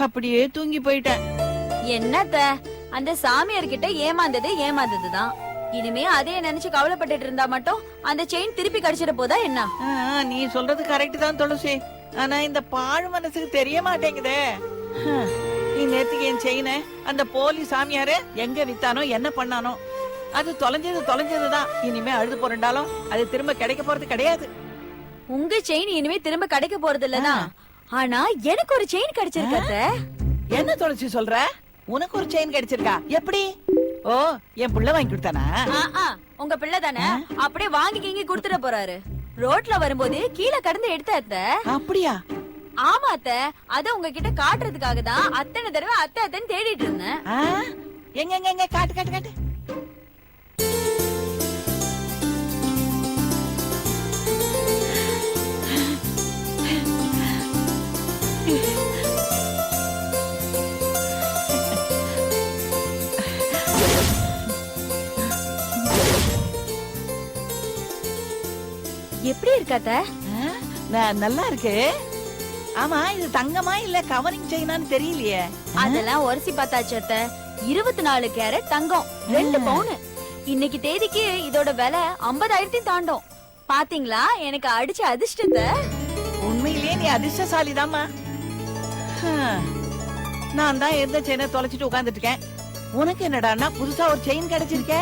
அப்படியே தூங்கி போயிட்டேன். என்னத்த அந்த சாமியார் கிட்ட ஏமாந்ததுதான். இனிமே அதே நினைச்சு கவலைப்பட்டுட்டு இருந்தா மட்டும் அந்த செயின் திருப்பி கிடைச்சிட போதா என்ன? நீ சொல்றது கரெக்ட் தான் துளசி. ஆனா இந்த பாழ் மனசுக்கு தெரிய மாட்டேங்குதே. நீ நேத்துக்கு என் செயின அந்த போலி சாமியாரு எங்க வித்தானோ என்ன பண்ணானோ அது தொலைஞ்சதுதான். இனிமே அழுது போறண்டாலும் அது திரும்ப கிடைக்க போறது கிடையாது. உங்க செயின் இனிமே திரும்ப கிடைக்க போறது இல்லதான். ஆனா எனக்கு ஒரு செயின் கிடைச்சிருக்க. என்ன துளசி சொல்ற? உனக்கு ஒரு செயின் கிடைச்சிருக்கா? எப்படி? ஓ, என் புள்ள வாங்கி கொடுத்தானா? உங்க பிள்ளை தானே, அப்படியே வாங்கி கொடுத்துட போறாரு. ரோட்ல வரும்போது கீழே கடந்து எடுத்த. அப்படியா? ஆமா அத்த, அத உங்ககிட்ட காட்டுறதுக்காக தான் அத்தனை தடவை அத்தைன்னு தேடிட்டு இருந்தேன். எங்க காட்டு. எப்படி இருக்காத்த? நல்லா இருக்கு. ஆமா, இது தங்கமா இல்ல கவரிங் செயினான்னு தெரியலையே. அதெல்லாம் ஒரசி பார்த்தாச்சு அத்த. 24 கேரட் தங்கம், 2 பவுன். இன்னைக்கு தேதிக்கு இதோட விலை 50,000 தாண்டும். பாத்தீங்களா எனக்கு அடிச்ச அதிர்ஷ்டத்தை? உண்மையிலேயே நீ அதிர்ஷ்டசாலிதாம்மா. நான் தான் எந்த செயினை தொலைச்சிட்டு உட்கார்ந்துட்டு இருக்கேன். உனக்கு என்னடான்னா புதுசா ஒரு செயின் கிடைச்சிருக்க.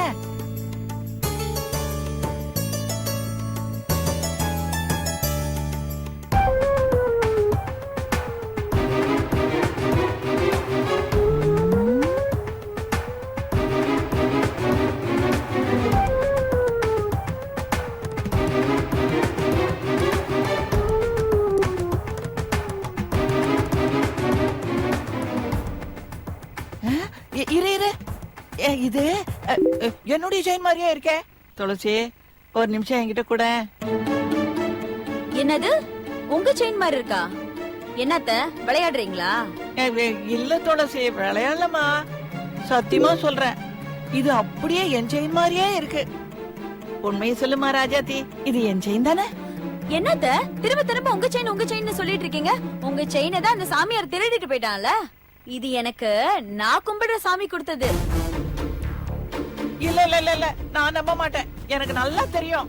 இது என்னுடைய செயின் மாதிரியே இருக்கே. துளசி, ஒரு நிமிஷம் என்கிட்ட கூட. என்னது உங்க செயின் மாதிரி இருக்கா? என்னத்த விளையாடுறீங்களா? இல்ல துளசி, விளையாடலமா. சத்தியமா சொல்றேன், இது அப்படியே என் செயின் மாதிரியே இருக்கு. உண்மையை சொல்லுமா ராஜாத்தி, இது என் செயின் தானே? என்னத்த திரும்ப உங்க செயின் சொல்லிட்டு இருக்கீங்க? உங்க செயினை தான் அந்த சாமியார் திருடிட்டு போயிட்டான்ல. இது எனக்கு நான் கும்பிடுற சாமி கொடுத்தது. இல்ல, நான் நம்ப மாட்டேன். எனக்கு நல்லா தெரியும்,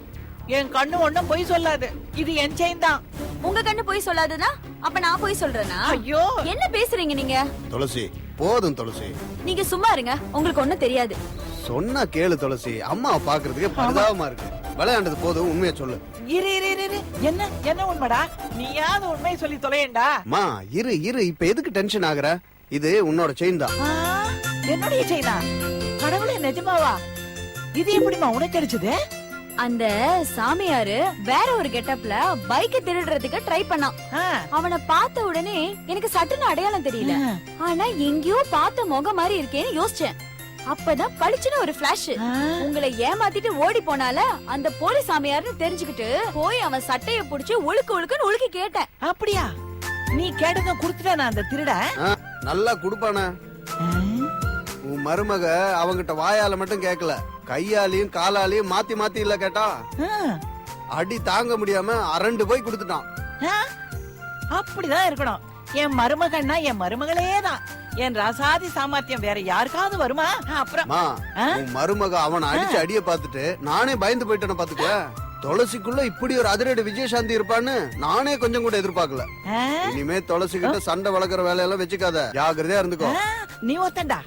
என் கண்ணு ஒண்ணும் பொய் சொல்லாது. இது என் செயின் தான். உங்க கண்ணு பொய் சொல்லாதுன்னா அப்ப நான் பொய் சொல்றேனா? ஐயோ, என்ன பேசுறீங்க நீங்க? துளசி, போதும் துளசி. நீங்க சும்மா இருங்க, உங்களுக்கு ஒண்ணும் தெரியாது. சொன்னா கேளு துளசி. அம்மா பாக்குறதுக்கு பரிதாபமா இருக்கு. விளையாண்டது போதும், உண்மையை சொல்லு. இரு. என்ன உண்மைடா? நீயாவது உண்மையை சொல்லி தொலையண்டா. மா இரு. இப்ப எதுக்கு டென்ஷன் ஆகுற? இது உன்னோட செயின் தான். என்னுடைய செயினா? கடவுளே, நிஜமாவா? இது எப்படிமா உனக்கு கிடைச்சது? அந்த சாமியாரு வேற ஒரு கெட்டப்ல பைக்க திருடுறதுக்கு ட்ரை பண்ணான். அவனை பார்த்த உடனே எனக்கு சட்டுன்னு அடையாளம் தெரியல. ஆனா எங்கேயோ பார்த்த முகம் மாதிரி இருக்கேன்னு யோசிச்சேன். அப்பதான் பளிச்சுன்னு ஒரு பிளாஷ். உங்களை ஏமாத்திட்டு ஓடி போனால அந்த போலி சாமியார்னு தெரிஞ்சுக்கிட்டு போய் அவன் சட்டைய புடிச்சு உழுக்குன்னு உழுக்கி கேட்டேன். அப்படியா? நீ கேட்டத குடுத்துட்டானா அந்த திருட? நல்லா குடுப்பானே. உன் மருமக அவங்கிட்ட வாயால மட்டும் கேட்கல, கையாலையும் காலாலையும் மாத்தி இல்ல கேட்டா. அடி தாங்க முடியாம அரண்டு போய் குடுத்துட்டான். அப்படிதான் இருக்கணும். என் மருமகன்னா என் மருமகளே தான். என் ராசாதி சாமர்த்தியம் வேற யாருக்காவது வருமா? அப்புறம் உன் மருமக அவனை அடிச்சு அடிய பாத்துட்டு நானே பயந்து போயிட்டேன்னு பாத்துக்க. துளசிக்குள்ள இப்படி ஒரு அதிரடி விஜயசாந்தி இருப்பான்னு நானே கொஞ்சம் கூட எதிர்பார்க்கல. இனிமே துளசி கிட்ட சண்டை வளர்க்குற வேலையெல்லாம் வச்சுக்காத, ஜாகிரதையா இருந்துக்கோ. நீ ஒத்தண்டா,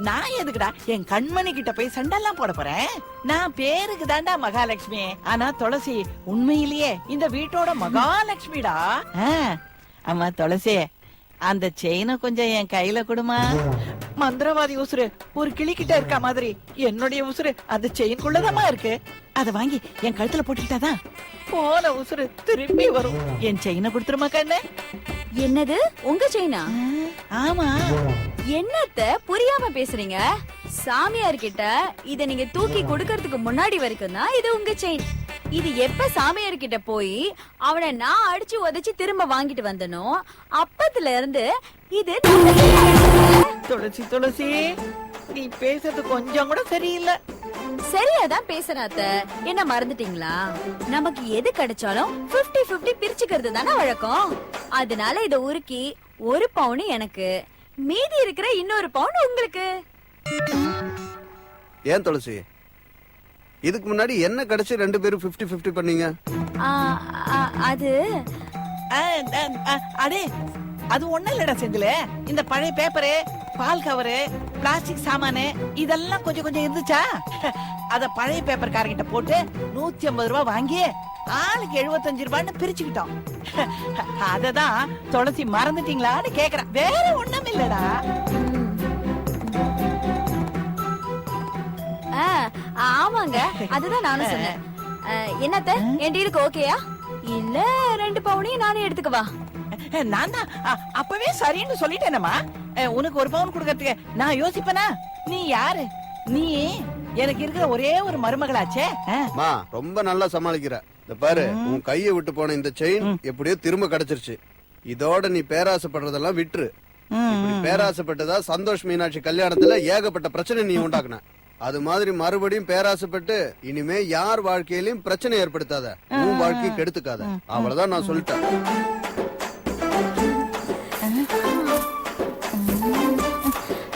நான் எதுக்குடா என் கண்மணி கிட்ட போய் சண்டை எல்லாம் போட போறேன்? நான் பேருக்கு தாண்டா மகாலட்சுமி. ஆனா துளசி உண்மையிலேயே இந்த வீட்டோட மகாலட்சுமிடா. ஆமா துளசி, அந்த செயினை கொஞ்சம் என் கையில கொடுமா. மந்திரவாதி உசுறு ஒரு கிளிக்கிட்ட இருக்க மாதிரி என்னுடைய உசுறு அந்த செயின்குள்ளதாமா இருக்கு. அத வாங்கி என் கழுத்துல போட்டுக்கிட்டாதான் போன உசுறு திரும்பி வரும். என் செயினை கொடுத்துருமா கண்ணு. என்னது உங்க செயினா? ஆமா. என்னத்த புரியாம பேசுறீங்க? சாமியார் கிட்ட இத நீங்க தூக்கி கொடுக்கறதுக்கு முன்னாடி வரைக்கும் தான் இது உங்க செயின். இது எப்ப சாமியார் கிட்ட போய் அவனை நான் அடிச்சு உதைச்சு திரும்ப வாங்கிட்டு வந்தனோ அப்பத்துல இருந்து இது துளசி, நீ பேசுறது கொஞ்சம் கூட சரியில்லை. சரியாதான் பேசுறாத்த. என்ன மறந்துட்டீங்களா? நமக்கு எது கிடைச்சாலும் 50-50 பிரிச்சுக்கிறது தானே வழக்கம். அதனால இத உருக்கி ஒரு பவுன் எனக்கு, மீதி இருக்கிற இன்னொரு பவுன் உங்களுக்கு. ஏன் துளசி, இதுக்கு முன்னாடி என்ன கிடைச்சு 2 பேரும் 50-50 பண்ணீங்க? ஆ, அது அடே அது ஒண்ணு இல்லடா செந்தில, இந்த பழைய பேப்பரு, பால் கவரு, பிளாஸ்டிக் சாமானு இதெல்லாம் கொஞ்சம் கொஞ்சம் இருந்துச்சா, அத பழைய பேப்பர்காரங்கிட்ட போட்டு 150 ரூபாய் வாங்கி ஆளுக்கு 75 ரூபான்னு பிரிச்சுக்கிட்டோம். அததான் துளசி மறந்துட்டீங்களான்னு கேக்குறேன், வேற ஒண்ணும் இல்லடா. ஆமாங்க, அதுதான் நானும் சொன்னேன். என்னத்த, என் டீலுக்கு ஓகேயா? இல்ல 2 பவுனையும் நானே எடுத்துக்கவா? நான் தான் அப்பவே சரின்னு சொல்லிட்டேனம்மா. உனக்கு 1 பவுன் கொடுக்கறதுக்கு நான் யோசிப்பேனா? நீ யாரு? நீ எனக்கு இருக்கிற ஒரே ஒரு மருமகளாச்சே. மா ரொம்ப நல்லா சமாளிக்கிற. இந்த பாரு, உன் கையை விட்டு போன இந்த செயின் எப்படியோ திரும்ப கிடைச்சிருச்சு. இதோட நீ பேராசைப்படுறதெல்லாம் விட்டுரு. இப்படி பேராசைப்பட்டதா சந்தோஷ் மீனாட்சி கல்யாணத்துல ஏகப்பட்ட பிரச்சனை நீ உண்டாக்குன. அது மாதிரி மறுபடியும் பேராசைப்பட்டு இனிமே யார் வாழ்க்கையிலும் பிரச்சனை ஏற்படுத்தாத, உன் வாழ்க்கையை கெடுத்துக்காத. அவ்வளவுதான் நான் சொல்லிட்டேன்.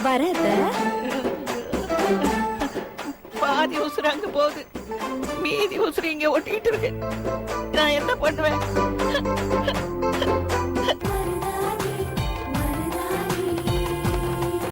வரத பாதி உசுறு அங்க போகுது, மீதி உசுறு இங்க ஒட்டிட்டு இருக்கு. நான் என்ன பண்ணுவேன்?